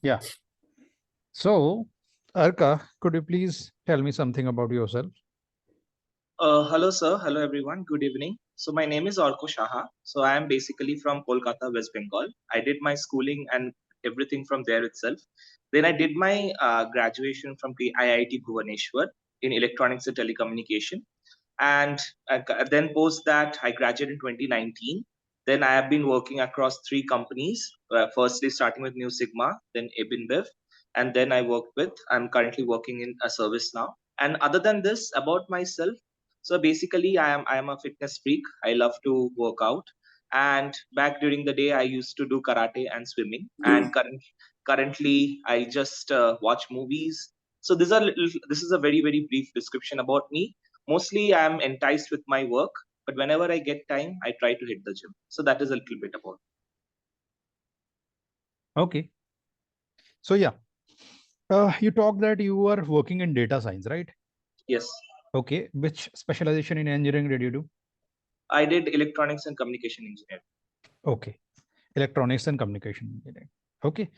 Yeah. So, Arka, could you please tell me something about yourself? Hello, sir. Hello, everyone. Good evening. So, my name is Orko Shaha. So, I am basically from Kolkata, West Bengal. I did my schooling and everything from there itself. Then I did my graduation from IIT Bhubaneswar in electronics and telecommunication. And then post that, I graduated in 2019. Then I have been working across three companies. Firstly, starting with New Sigma, then InBev, and then I'm currently working in a service now. And other than this, about myself, so basically, I am a fitness freak. I love to work out. And back during the day, I used to do karate and swimming. And currently, I just watch movies. So this is a very brief description about me. Mostly, I am enticed with my work, but whenever I get time, I try to hit the gym. So that is a little bit about. Okay. So, yeah, you talked that you were working in data science, right? Yes, Okay. Which specialization in engineering did you do? I did electronics and communication engineering. Okay. Electronics and communication engineering. Okay.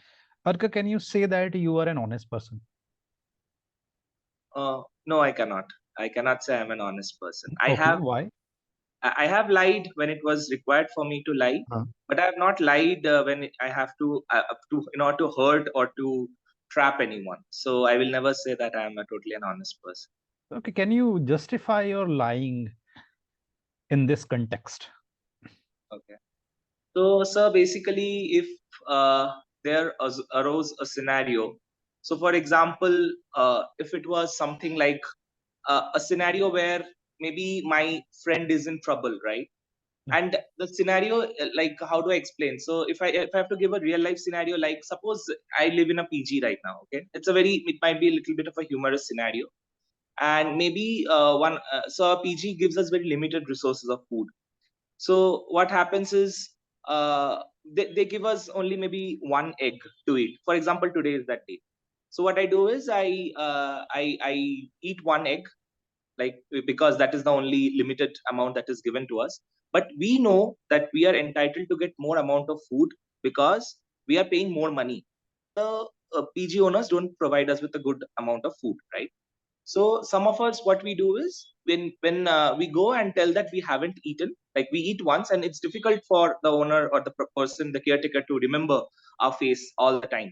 Arka, can you say that you are an honest person? No, I cannot. I cannot say I'm an honest person. Okay. Why? I have lied when it was required for me to lie, Uh, but I have not lied when I have to in order to hurt or to trap anyone. So I will never say that I am a totally an honest person. okay. Can you justify your lying in this context? Okay. So, sir, basically, if there arose a scenario, so for example, if it was something like a scenario where maybe my friend is in trouble, right? Yeah. And the scenario, like, how do I explain? So if I have to give a real life scenario, like suppose I live in a PG right now. Okay, it might be a little bit of a humorous scenario, and maybe one so a PG gives us very limited resources of food. So what happens is they give us only maybe one egg to eat. For example, today is that day. So what I do is I eat one egg, like, because that is the only limited amount that is given to us. But we know that we are entitled to get more amount of food because we are paying more money. The PG owners don't provide us with a good amount of food, right? So some of us, what we do is when we go and tell that we haven't eaten, like we eat once, and it's difficult for the owner or the person, the caretaker, to remember our face all the time.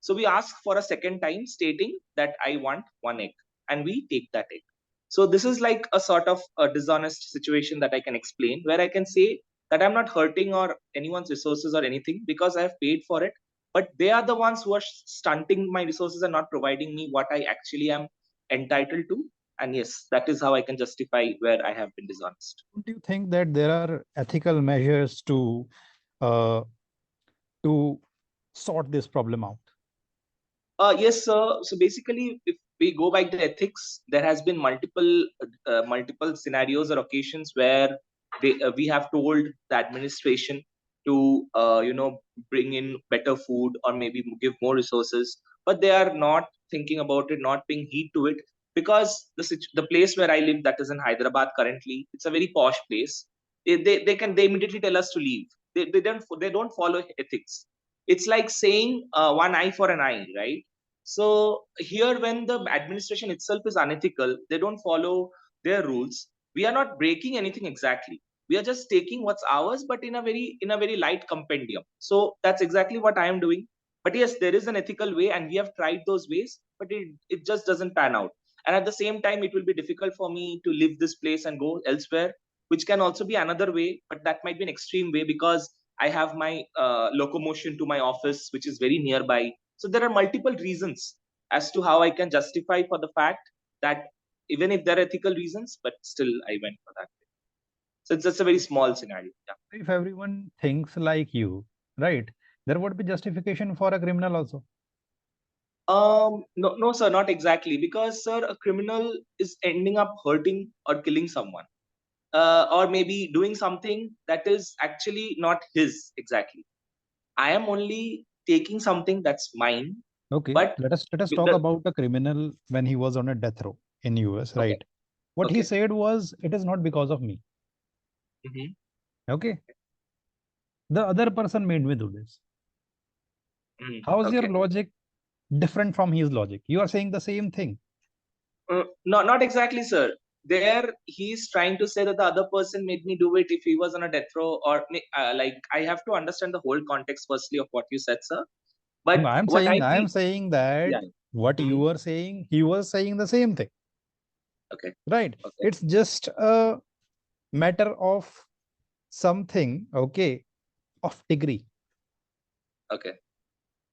So we ask for a second time, stating that I want one egg, and we take that egg. So this is like a sort of a dishonest situation that I can explain, where I can say that I'm not hurting or anyone's resources or anything because I have paid for it, but they are the ones who are stunting my resources and not providing me what I actually am entitled to. And yes, that is how I can justify where I have been dishonest. Don't you think that there are ethical measures uh, to sort this problem out? Yes, sir. So basically, if we go by the ethics, there has been multiple scenarios or occasions where we have told the administration to bring in better food or maybe give more resources, but they are not thinking about it, not paying heed to it, because the place where I live, that is in Hyderabad currently, it's a very posh place. They immediately tell us to leave. They don't follow ethics. It's like saying one eye for an eye, right? So here, when the administration itself is unethical, they don't follow their rules. We are not breaking anything exactly. We are just taking what's ours, but in a very light compendium. So that's exactly what I am doing. But yes, there is an ethical way, and we have tried those ways, but it just doesn't pan out. And at the same time, it will be difficult for me to leave this place and go elsewhere, which can also be another way, but that might be an extreme way because I have my locomotion to my office, which is very nearby. So there are multiple reasons as to how I can justify for the fact that even if there are ethical reasons, but still I went for that. So it's just a very small scenario. Yeah. If everyone thinks like you, right, there would be justification for a criminal also. No, no, sir, not exactly, because sir, a criminal is ending up hurting or killing someone, or maybe doing something that is actually not his exactly. I am only taking something that's mine, Okay, but let us with talk the about a criminal when he was on a death row in US, okay, right? What he okay. said was, it is not because of me. Hmm. Okay, the other person made me do this. How is your Okay. logic different from his logic? You are saying the same thing. Not exactly, sir. There, he's trying to say that the other person made me do it if he was on a death row, or like I have to understand the whole context firstly of what you said, sir. No, But I'm what I saying feel, that yeah. what you Mhm. were saying, he was saying the same thing, Okay. right? Okay. It's just a matter of something, okay, of degree. Okay.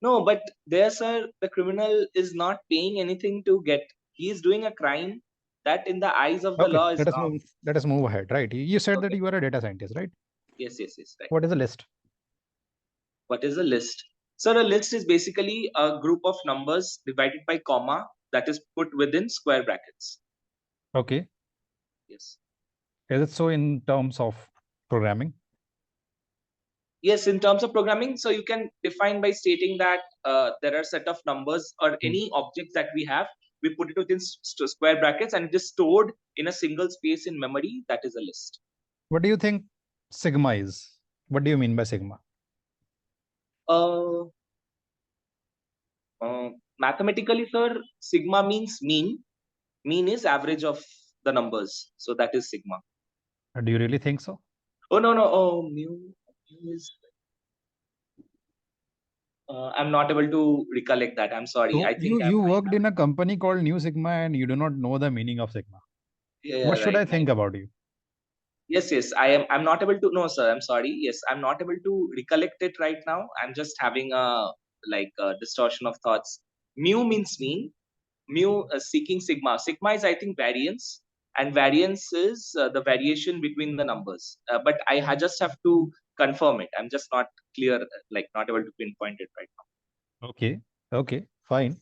No, but there, sir, the criminal is not paying anything to get. He is doing a crime that, in the eyes of the Okay, law, is let us wrong. move. Let us move ahead, right? You said that Okay. you are a data scientist, right? Yes, yes, yes. Right. What is the list? What is a list? So a list is basically a group of numbers divided by comma that is put within square brackets. Okay. Yes. Is it so in terms of programming? Yes, in terms of programming, so you can define by stating that there are a set of numbers or any objects that we have, we put it within square brackets and it is stored in a single space in memory. That is a list. What do you think sigma is? What do you mean by sigma? Uh, Mathematically, sir, sigma means mean. Mean is average of the numbers. So that is sigma. Do you really think so? Oh, no, no. Oh, mu is. I'm not able to recollect that. I'm sorry. So I think you worked in a company called New Sigma and you do not know the meaning of sigma. yeah, What should right, I right. think about you? Yes, yes. I'm not able to. No, sir. I'm sorry. Yes, I'm not able to recollect it right now. I'm just having a like a distortion of thoughts. Mu means mean. Mu seeking sigma. Sigma is, I think, variance, and variance is the variation between the numbers. But just have to confirm it. I'm just not clear, like not able to pinpoint it right now. Okay. Okay. Fine.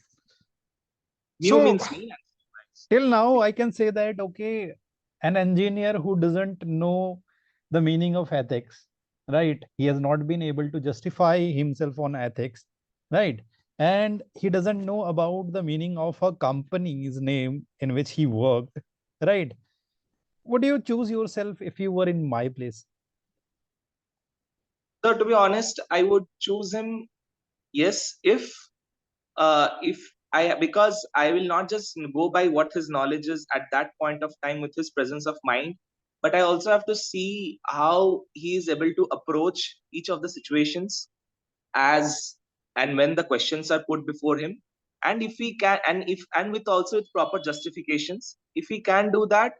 Mu So means mean. And sigma is till now, I variance. can say that, okay, an engineer who doesn't know the meaning of ethics, right? He has not been able to justify himself on ethics, right? And he doesn't know about the meaning of a company's name in which he worked, right? Would you choose yourself if you were in my place? So to be honest, I would choose him. Yes, if I, because I will not just go by what his knowledge is at that point of time with his presence of mind, but I also have to see how he is able to approach each of the situations as and when the questions are put before him, and if he can, and with also with proper justifications, if he can do that,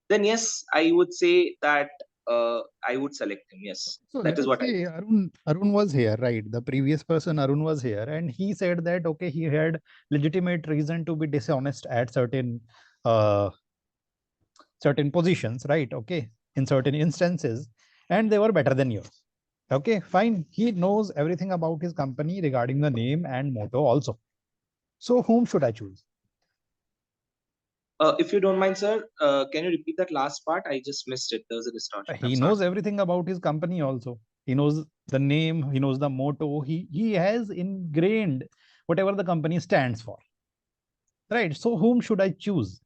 then yes, I would say that I would select him. Yes, So that let is us what I say would. Arun was here, right? The previous person Arun was here, and he said that okay, he had legitimate reason to be dishonest at uh, certain positions, right? Okay, in certain instances, and they were better than yours. Okay, fine. He knows everything about his company regarding the name and motto also. So whom should I choose? If you don't mind, sir, can you repeat that last part? I just missed it. There was a distortion. I'm He sorry. knows everything about his company also. He knows the name, he knows the motto, he has ingrained whatever the company stands for. Right. So whom should I choose?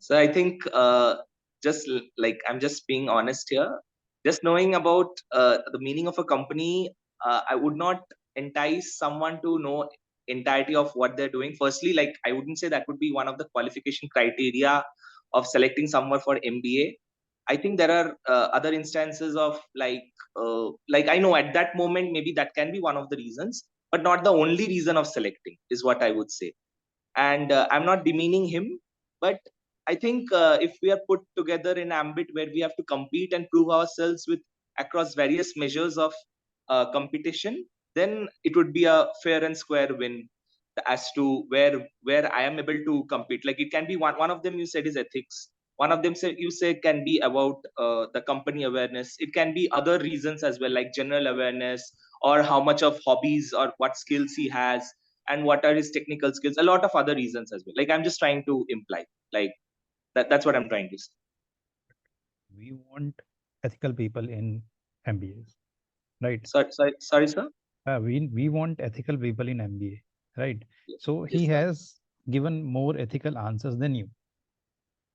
So I think like I'm just being honest here. Just knowing about the meaning of a company, I would not entice someone to know entirety of what they're doing. Firstly, like I wouldn't say that would be one of the qualification criteria of selecting someone for MBA. I think there are other instances of like I know at that moment maybe that can be one of the reasons, but not the only reason of selecting is what I would say. And I'm not demeaning him, but I think if we are put together in ambit where we have to compete and prove ourselves with across various measures of competition, then it would be a fair and square win as to where I am able to compete. Like it can be one of them you said is ethics. One of them said you say can be about the company awareness. It can be other reasons as well, like general awareness or how much of hobbies or what skills he has and what are his technical skills. A lot of other reasons as well. Like I'm just trying to imply like that's what I'm trying to say. We want ethical people in MBAs, right? Sorry, sir. We want ethical people in MBA, right? Yes, So yes, he sir. has given more ethical answers than you.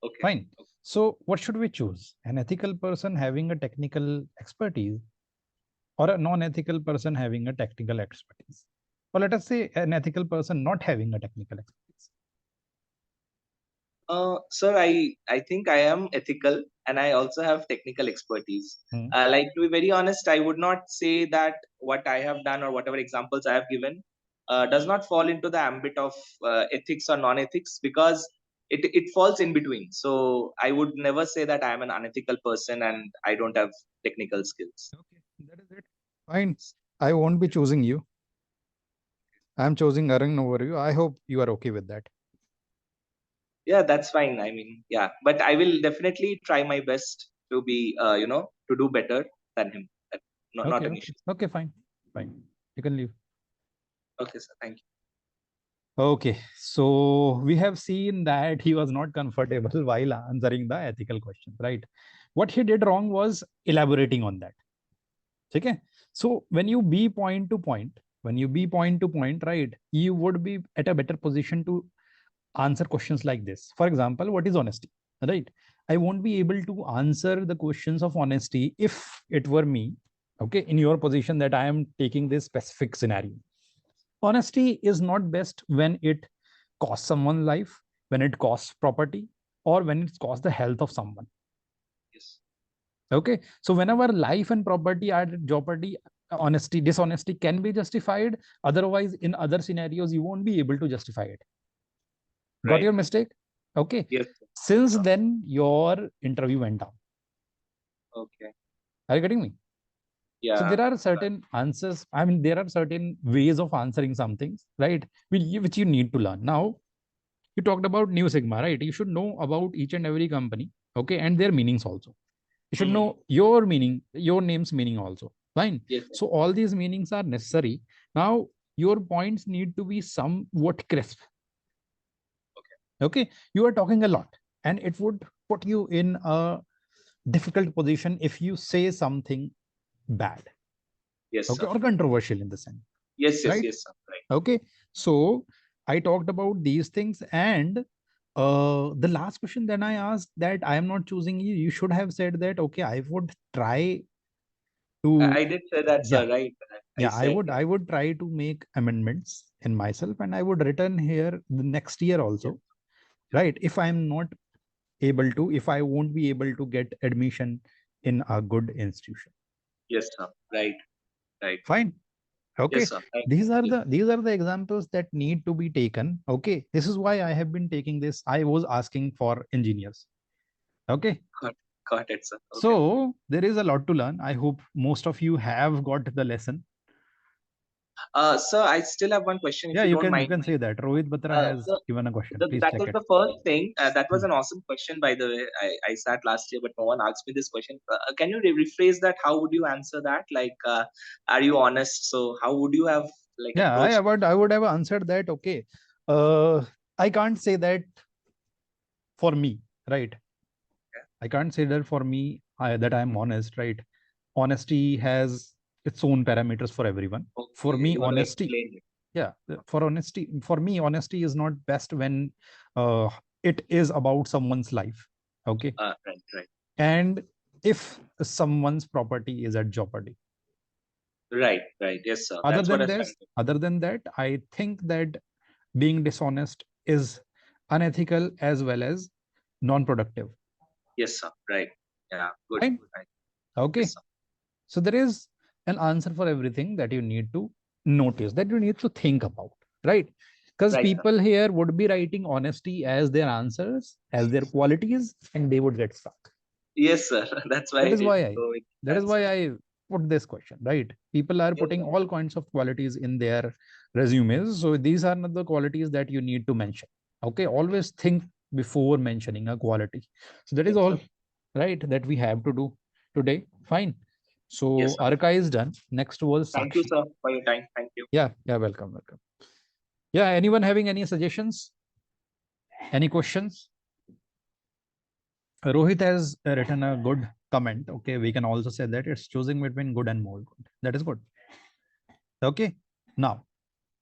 Okay. Fine. So what should we choose? An ethical person having a technical expertise, or a non-ethical person having a technical expertise? Or let us say an ethical person not having a technical expertise. Sir, I think I am ethical and I also have technical expertise. Like, to be very honest, I would not say that what I have done or whatever examples I have given does not fall into the ambit of ethics or non-ethics, because it falls in between. So I would never say that I am an unethical person and I don't have technical skills. Okay, that is it. Fine. I won't be choosing you. I'm choosing Arun over you. I hope you are okay with that. Yeah, that's fine. I mean, yeah, but I will definitely try my best to be, to do better than him. Not an issue. Okay, fine. Fine. You can leave. Okay, sir. Thank you. Okay, so we have seen that he was not comfortable while answering the ethical questions, right? What he did wrong was elaborating on that. Okay, so when you be point to point, right, you would be at a better position to answer questions like this. For example, what is honesty, right? I won't be able to answer the questions of honesty if it were me, okay, in your position, that I am taking this specific scenario. Honesty is not best when it costs someone's life, when it costs property, or when it costs the health of someone. Yes. Okay, so whenever life and property are at jeopardy, dishonesty can be justified. Otherwise, in other scenarios, you won't be able to justify it. Got your mistake? Okay. Yes. Since then, your interview went down. Okay. Are you getting me? Yeah. So there are certain answers. I mean, there are certain ways of answering some things, right? Which you need to learn. Now, you talked about New Sigma, right? You should know about each and every company, okay, and their meanings also. You should know your meaning, your name's meaning also. Fine. Yes. So all these meanings are necessary. Now, your points need to be somewhat crisp. Okay. You are talking a lot, and it would put you in a difficult position if you say something bad. Yes. Okay. Sir. Or controversial in the sense. Yes. Yes. Right? Yes. Sir. Right. Okay. So I talked about these things, and the last question then I asked, that I am not choosing you. You should have said that, okay, I would try to. I did say that, Yeah. sir. Right. Yeah, said, I would try to make amendments in myself, and I would return here the next year also, right? If I'm not able to, if I won't be able to get admission in a good institution. Yes, sir. Right. Right. Fine. Okay. Yes, sir. Right. These are the examples that need to be taken. Okay. This is why I have been taking this. I was asking for engineers. Okay. Got it, sir. Okay. So there is a lot to learn. I hope most of you have got the lesson. Sir, I still have one question, if Yeah, you don't you mind. can say that. Rohit Batra has Sir, given a question. Please that check was it. the first thing. That was an awesome question, by the way. I sat last year, but no one asked me this question. Can you rephrase that? How would you answer that? Like, are you honest? So, how would you have Yeah, approached? I would have answered that. Okay, I can't say that for me, right? I can't say that for me that I'm honest, right? Honesty has its own parameters for everyone. Okay, For me, you want to honesty, explain it. yeah, for me, honesty is not best when it is about someone's life. Okay, Right. and if someone's property is at jeopardy. Right. Yes, sir. Other That's what I than was trying this, to. other than that, I think that being dishonest is unethical as well as non-productive. Yes, sir. Right. Yeah. Good. Fine. Right. Okay. Yes, sir. So there is an answer for everything that you need to notice, that you need to think about, right? Because Right, sir. people here would be writing honesty as their answers, as their qualities, and they would get stuck. Yes, sir. That's why That I is did why go with that that, is sir. why I put this question, right? People are Yes, putting sir. all kinds of qualities in their resumes. So these are not the qualities that you need to mention. Okay, always think before mentioning a quality. So that is Yes, all, sir. right, that we have to do today. Fine. Yes, So sir. Arka is done. Next was Thank you, Sakshi. sir, for your time. Thank you. Yeah, welcome. Yeah, anyone having any suggestions? Any questions? Rohit has written a good comment. Okay, we can also say that it's choosing between good and more good. That is good. Okay, now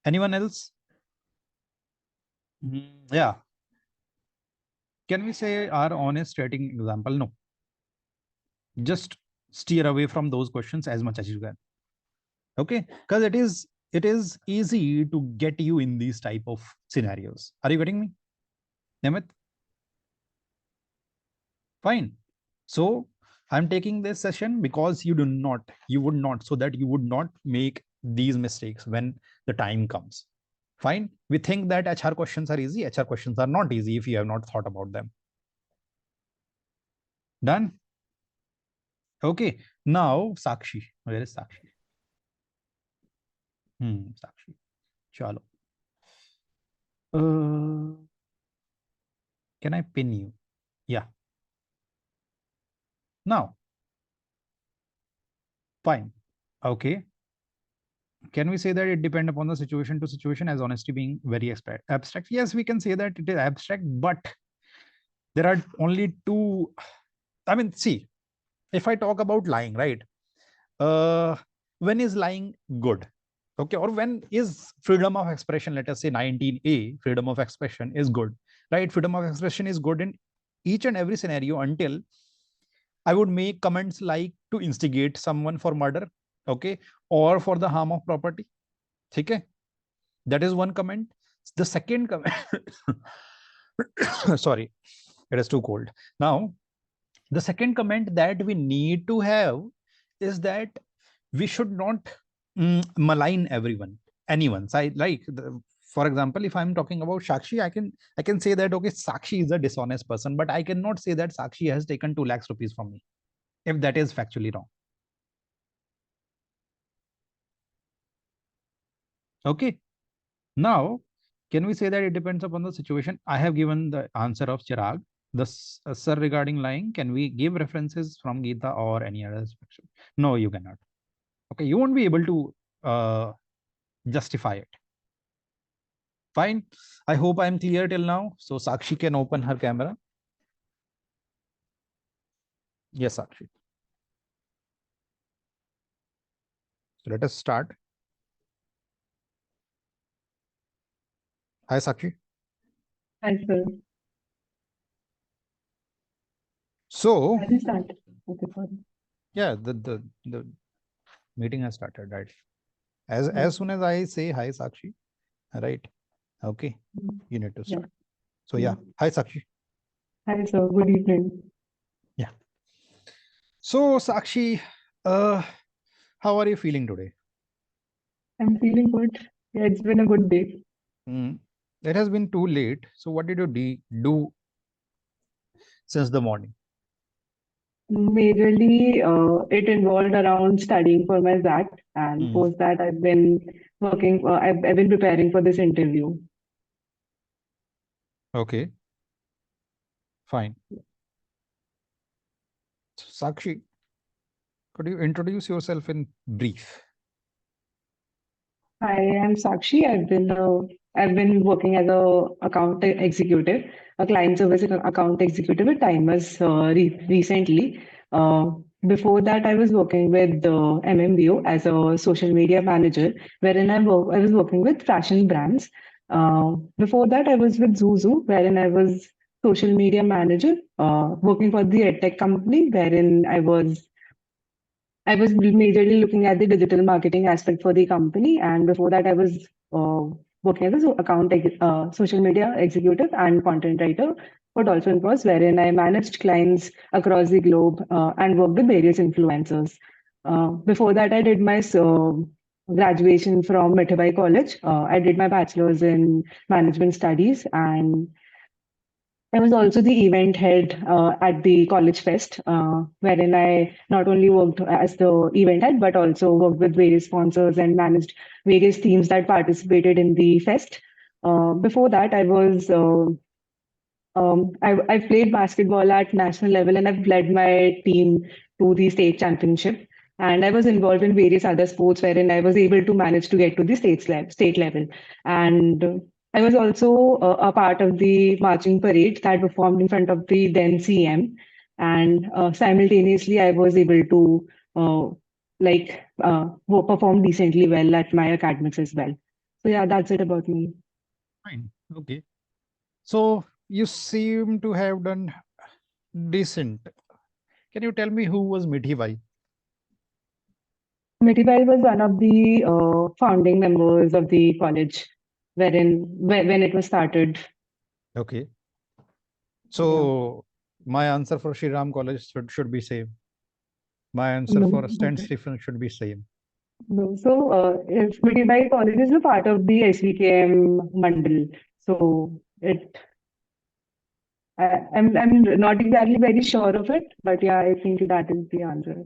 anyone else? Yeah. Can we say our honest rating example? No. Just steer away from those questions as much as you can. Okay, because it is easy to get you in these type of scenarios. Are you getting me, Nemeth? Fine. So I'm taking this session because you would not, so that you would not make these mistakes when the time comes. Fine. We think that HR questions are easy. HR questions are not easy if you have not thought about them. Done. Okay. Now Sakshi. Where is Sakshi? Sakshi. Chalo. Can I pin you? Yeah. Now. Fine. Okay. Can we say that it depends upon the situation to situation, as honesty being very abstract? Yes, we can say that it is abstract, but there are only two. I mean, see, if I talk about lying, right? When is lying good? Okay, or when is freedom of expression, let us say 19A, freedom of expression is good, right? Freedom of expression is good in each and every scenario until I would make comments like to instigate someone for murder, okay, or for the harm of property. Okay, that is one comment. The second comment, sorry, it is too cold. Now, the second comment that we need to have is that we should not malign anyone. So for example, if I'm talking about Sakshi, I can say that okay, Sakshi is a dishonest person, but I cannot say that Sakshi has taken 2 lakhs rupees from me if that is factually wrong. Okay. Now, can we say that it depends upon the situation? I have given the answer of Chirag. The sir regarding lying, can we give references from Gita or any other section? No, you cannot. Okay, you won't be able to justify it. Fine. I hope I'm clear till now. So Sakshi can open her camera. Yes, Sakshi. So let us start. Hi, Sakshi. Hi, sir. So, Has it started? Okay, sorry. yeah, the meeting has started, right? As soon as I say hi, Sakshi, right? Okay, you need to start. So yeah, hi, Sakshi. Hi, sir. Good evening. Yeah. So Sakshi, how are you feeling today? I'm feeling good. Yeah, it's been a good day. It has been too late. So what did you do since the morning? Majorly, it involved around studying for my ZAT, and post that I've been working. I've been preparing for this interview. Okay. Fine. Sakshi, could you introduce yourself in brief? I am Sakshi. I've been working as a account executive, a client service account executive with Timers recently. Uh, Before that, I was working with MMBO as a social media manager, wherein I was working with fashion brands. Before that, I was with Zuzu, wherein I was social media manager, working for the edtech company, wherein I was majorly looking at the digital marketing aspect for the company, and before that, I was working as an social media executive and content writer, but also in pros, wherein I managed clients across the globe and worked with various influencers. Before that, I did my graduation from Mithai College. I did my bachelor's in management studies, and I was also the event head at the College Fest, wherein I not only worked as the event head, but also worked with various sponsors and managed various teams that participated in the fest. Before that, I've played basketball at national level and I've led my team to the state championship. And I was involved in various other sports wherein I was able to manage to get to the state level. And I was also a part of the marching parade that performed in front of the then CM. And simultaneously, I was able to perform decently well at my academics as well. So yeah, that's it about me. Fine. Okay. So you seem to have done decent. Can you tell me who was Mithi Bhai? Mithibai was one of the founding members of the college, when it was started. Okay. So my answer for Shri Ram College should be same. My answer No, for St. okay. Stephen should be same. No. So, if Mithibai College is a part of the SVKM Mandal, so I'm not exactly very sure of it, but yeah, I think that is the answer.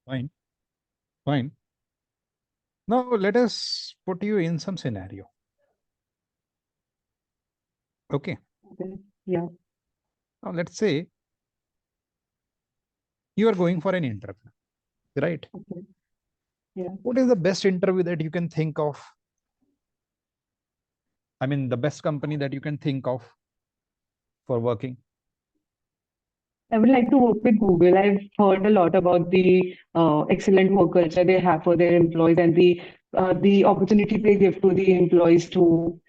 Fine. Fine. Now let us put you in some scenario. Okay. Okay. Yeah. Now let's say you are going for an interview, right? Okay. Yeah. What is the best interview that you can think of? I mean, the best company that you can think of for working? I would like to work with Google. I've heard a lot about the excellent work culture they have for their employees and the opportunity they give to the employees to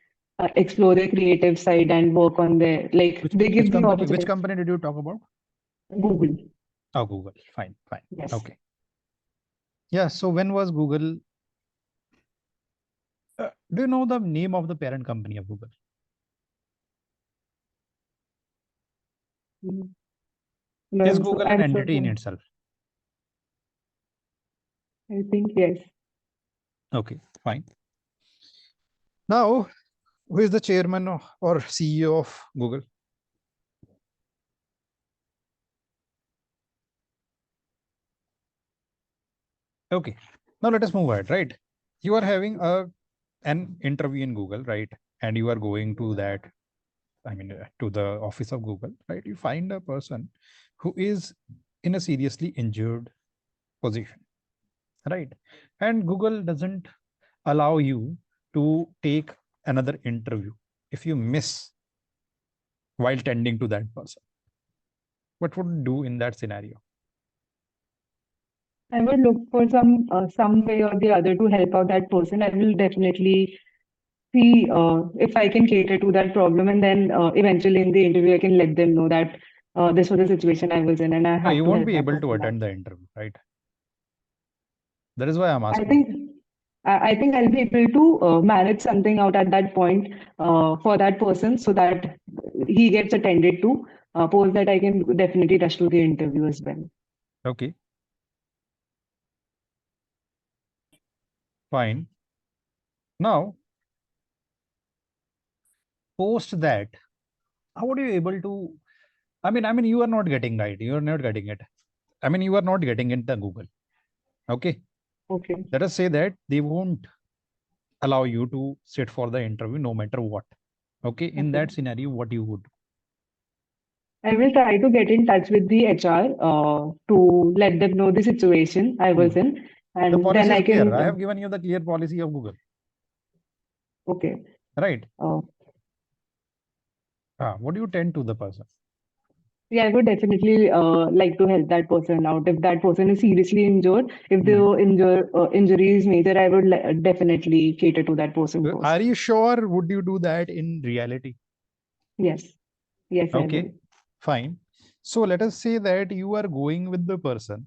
explore their creative side and work on their they give the Which opportunity. company did you talk about? Google. Oh, Google. Fine, fine. Yes. Okay. Yeah. So when was Google? Do you know the name of the parent company of Google? Mhm. No, Is Google an I'm so entity in sorry. itself? I think yes. Okay, fine. Now, who is the chairman or CEO of Google? Okay. Now let us move ahead, right? You are having an interview in Google, right? And you are going to that, I mean, to the office of Google, right? You find a person who is in a seriously injured position, right? And Google doesn't allow you to take another interview if you miss while tending to that person. What would you do in that scenario? I would look for some way or the other to help out that person. I will definitely see if I can cater to that problem, and then eventually in the interview I can let them know that this was the situation I was in, and I No, have you to won't help be that able to person out. attend the interview, right? That is why I'm I asking. think I think I'll be able to manage something out at that point for that person so that he gets attended to. Post that I can definitely rush to the interview as well. Okay, fine. Now, post that, how are you able to? I mean, you are not getting right. You are not getting it. I mean, you are not getting it the Google. Okay. Okay. Let us say that they won't allow you to sit for the interview no matter what. Okay. In Okay. that scenario, what you would do? I will try to get in touch with the HR to let them know the situation I was in, The and then policy is I clear. can. I have given you the clear policy of Google, Okay. right? Uh, What do you tend to the person? yeah, I would definitely like to help that person out. If that person is seriously injured, if the injury is major, I would definitely cater to that person Are first. you sure? Would you do that in reality? Yes. Yes, I will. Okay, fine. So let us say that you are going with the person.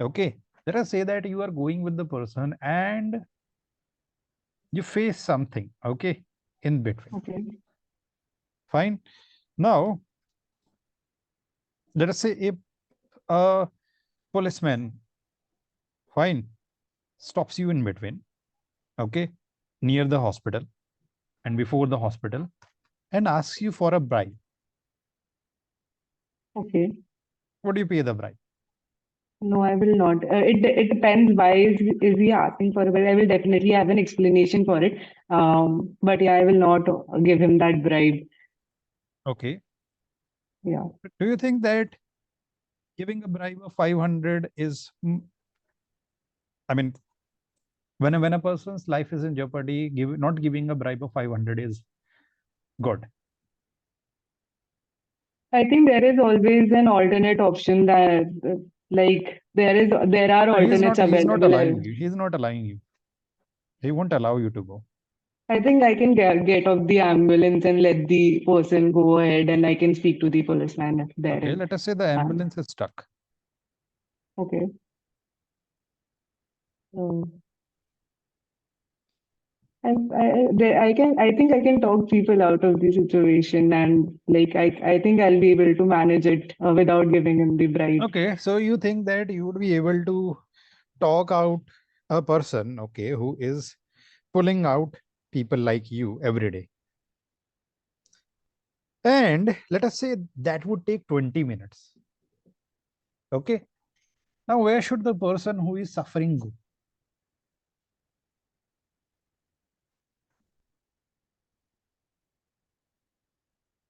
Okay, let us say that you are going with the person and you face something. Okay, in between. Okay. Fine. Now, let us say if a policeman, fine, stops you in between. Okay, near the hospital and before the hospital and asks you for a bribe. Okay. What do you pay the bribe? No, I will not. It depends. Why is he asking for it? But I will definitely have an explanation for it. But yeah, I will not give him that bribe. Okay. Yeah. Do you think that giving a bribe of 500 is, I mean, when a person's life is in jeopardy, not giving a bribe of 500 is good? I think there is always an alternate option that there are He's alternates not. He's not available. allowing you. He's not allowing you. He won't allow you to go. I think I can get off the ambulance and let the person go ahead, and I can speak to the policeman if there Okay. is. Let us say the ambulance is stuck. Okay. I think I can talk people out of the situation, and like I think I'll be able to manage it without giving him the bribe. Okay, so you think that you would be able to talk out a person, okay, who is pulling out people like you every day. And let us say that would take 20 minutes. Okay. Now, where should the person who is suffering go?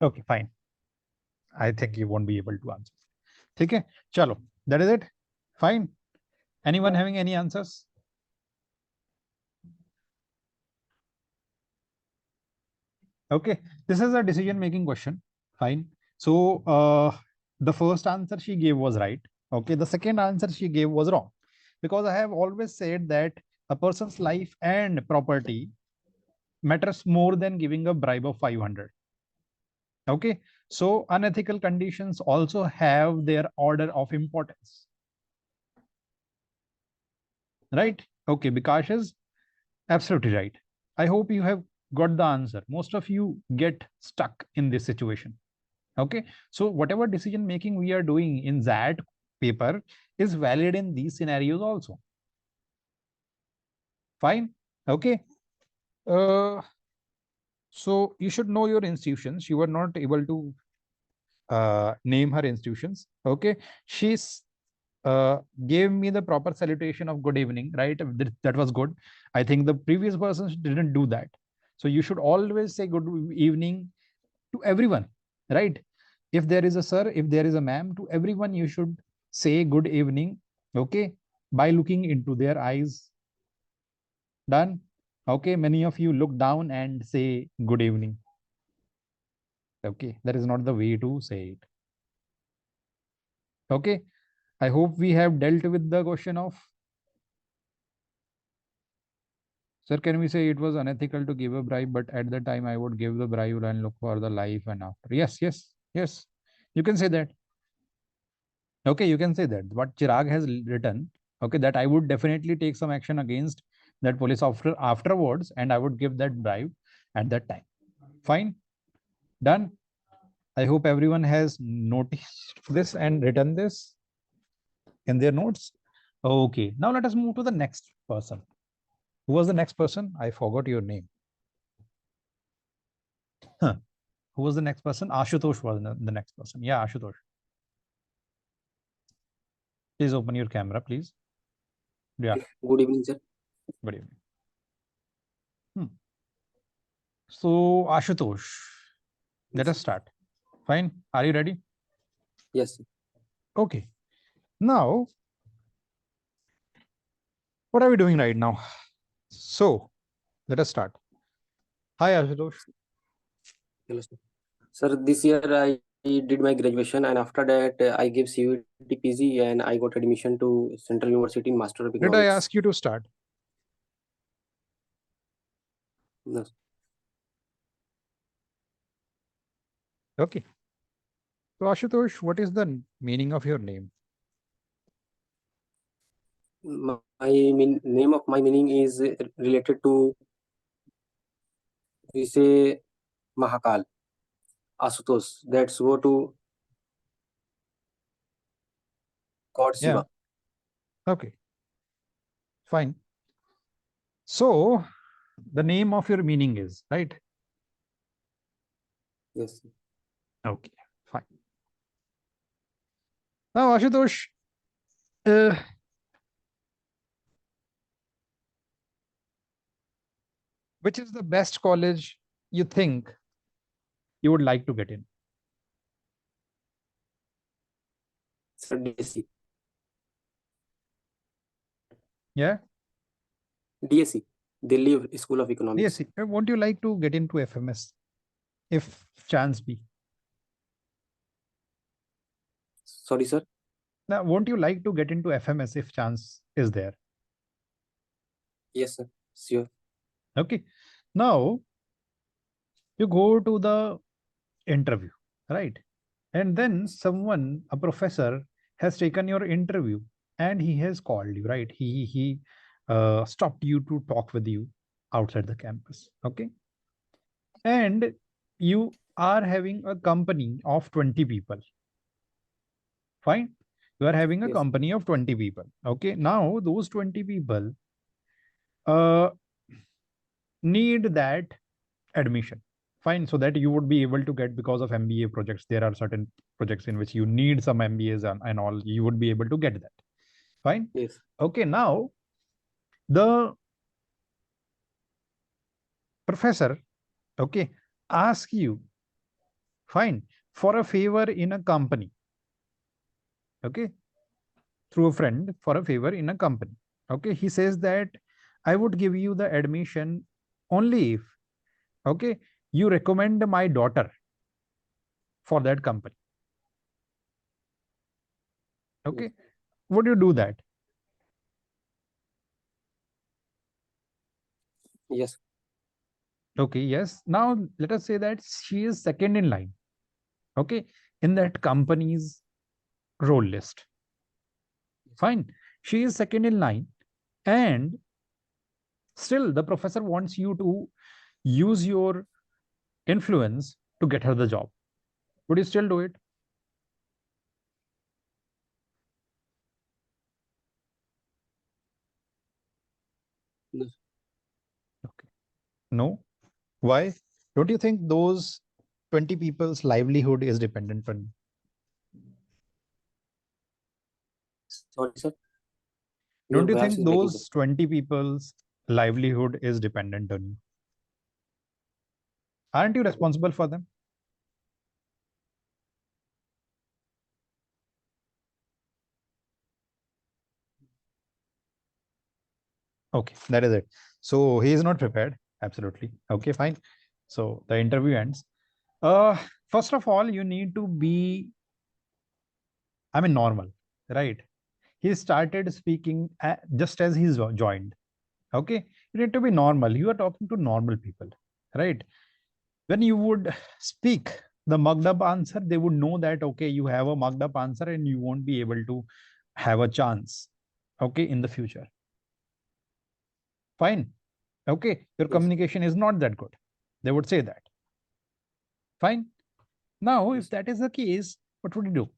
Okay, fine. I think you won't be able to answer. Okay, chalo. That is it. Fine. Anyone having any answers? Okay, this is a decision-making question. Fine. So the first answer she gave was right. Okay, the second answer she gave was wrong. Because I have always said that a person's life and property matters more than giving a bribe of 500. Okay, so unethical conditions also have their order of importance. Right? Okay, Bikash is absolutely right. I hope you have got the answer. Most of you get stuck in this situation. Okay, so whatever decision making we are doing in that paper is valid in these scenarios also. Fine. Okay. So you should know your institutions. You were not able to name her institutions. Okay, she's gave me the proper salutation of good evening, right? That was good. I think the previous person didn't do that. So you should always say good evening to everyone, right? If there is a sir, if there is a ma'am, to everyone you should say good evening, okay, by looking into their eyes. Done. Okay, many of you look down and say good evening. Okay, that is not the way to say it. Okay, I hope we have dealt with the question of, sir, can we say it was unethical to give a bribe, but at the time I would give the bribe and look for the life and after. Yes, yes, yes. You can say that. Okay, you can say that. What Chirag has written, okay, that I would definitely take some action against that police officer afterwards, and I would give that bribe at that time. Fine. Done. I hope everyone has noticed this and written this in their notes. Okay, now let us move to the next person. Who was the next person? I forgot your name. Huh. Who was the next person? Ashutosh was the next person. Yeah, Ashutosh. Please open your camera, please. Yeah. Good evening, sir. Good evening. So, Ashutosh, let us start. Fine. Are you ready? Yes, sir. Okay. Now, what are we doing right now? So, let us start. Hi, Ashutosh. Hello, sir. Sir, this year I did my graduation, and after that I gave CUET PG and I got admission to Central University in Master of Did Economics. I ask you to start? No. Okay. So, Ashutosh, what is the meaning of your name? Name of my meaning is related to, we say, Mahakal, Asutosh. That's go to God Shiva. Yeah. Okay. Fine. So, the name of your meaning is, right? Yes. Okay, fine. Now, Ashutosh, which is the best college you think you would like to get in? Sir, DSC. Yeah, DSC, Delhi School of Economics. yes. Won't you like to get into FMS if chance be? Sorry, sir. Now, won't you like to get into FMS if chance is there? Yes, sir. Sure. Okay. Now, you go to the interview, right? And then someone, a professor, has taken your interview and he has called you, right? He stopped you to talk with you outside the campus. Okay. And you are having a company of 20 people. Fine. You are having a Yes. company of 20 people. Okay. Now those 20 people need that admission. Fine. So that you would be able to get, because of MBA projects, there are certain projects in which you need some MBAs and all, you would be able to get that. Fine. Yes. Okay. Now the professor, okay, ask you, fine, for a favor in a company. Okay. Through a friend for a favor in a company. Okay. He says that I would give you the admission only if, okay, you recommend my daughter for that company. Okay. Yes. Would you do that? Yes. Okay. Yes. Now let us say that she is second in line. Okay. In that company's role list. Fine. She is second in line, and still the professor wants you to use your influence to get her the job. Would you still do it? No. Okay. No. Why? Don't you think those 20 people's livelihood is dependent on you? Sorry, sir. Don't Your you voice think is breaking, those 20 people's livelihood is dependent on you? Aren't you responsible for them? Okay, that is it. So he is not prepared. Absolutely. Okay, fine. So the interview ends. First of all, you need to be, normal, right? He started speaking just as he's joined. Okay, you need to be normal. You are talking to normal people, right? When you would speak the mugged up answer, they would know that, okay, you have a mugged up answer and you won't be able to have a chance, okay, in the future. Fine. Okay, your Yes. communication is not that good. They would say that. Fine. Now, Yes. if that is the case, what would you do?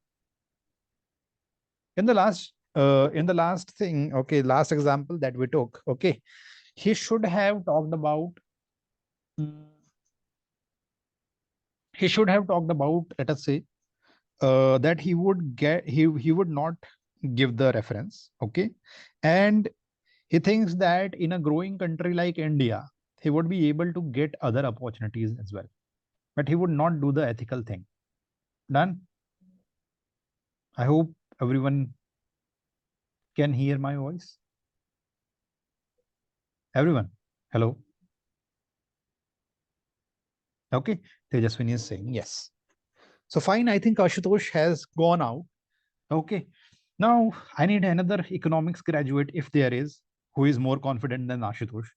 In the last thing, okay, last example that we took, okay, he should have talked about, let us say, that he would not give the reference, okay, and he thinks that in a growing country like India, he would be able to get other opportunities as well, but he would not do the ethical thing. Done. I hope everyone can hear my voice. Everyone, hello. Okay, Tejaswini is saying yes. So fine, I think Ashutosh has gone out. Okay, now I need another economics graduate, if there is, who is more confident than Ashutosh.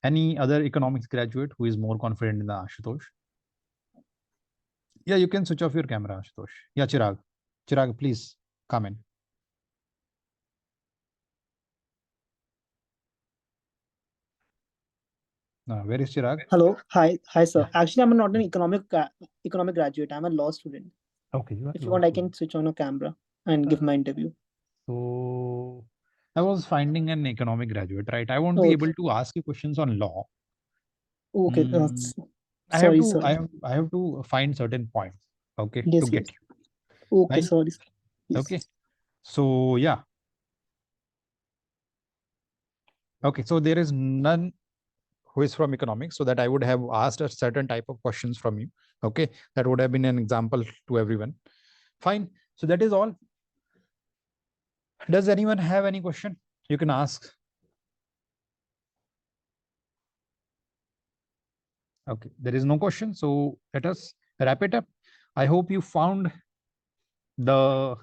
Any other economics graduate who is more confident than Ashutosh? Yeah, you can switch off your camera, Ashutosh. Yeah, Chirag. Chirag, please come in. Where is Chirag? Hello. Hi, sir. Yeah. Actually, I'm not an economic graduate. I'm a law student. Okay, you are If you law want, I student. can switch on a camera and give my interview. So I was finding an economic graduate, right? I won't be able to ask you questions on law. Okay. I have Sorry, to sorry. I have to find certain points, okay, Yes, to get yes. you. Okay, Fine? sorry. Yes. Okay. So yeah. Okay, so there is none who is from economics, so that I would have asked a certain type of questions from you. Okay, that would have been an example to everyone. Fine. So that is all. Does anyone have any question? You can ask. Okay, there is no question. So let us wrap it up. I hope you found the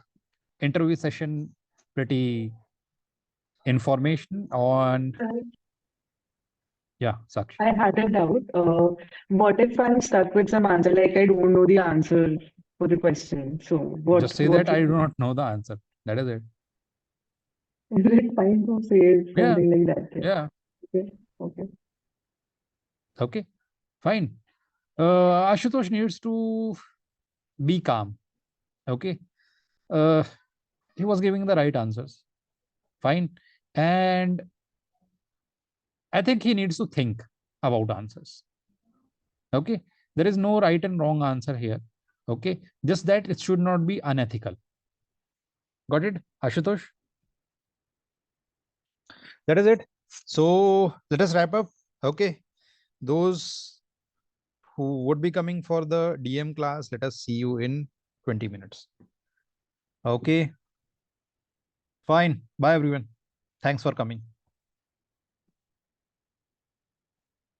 interview session pretty information on. Yeah, Sakshi. I had a doubt. What if I'm stuck with some answer, like I don't know the answer for the question? So Just say that I do not know the answer. That is it. Is it fine to say something like that? Yeah. Okay. Okay. Okay. Fine. Ashutosh needs to be calm. Okay. He was giving the right answers. Fine. And I think he needs to think about answers. Okay. There is no right and wrong answer here. Okay. Just that it should not be unethical. Got it, Ashutosh? That is it. So let us wrap up. Okay. Those who would be coming for the DM class, let us see you in 20 minutes. Okay. Fine. Bye, everyone. Thanks for coming.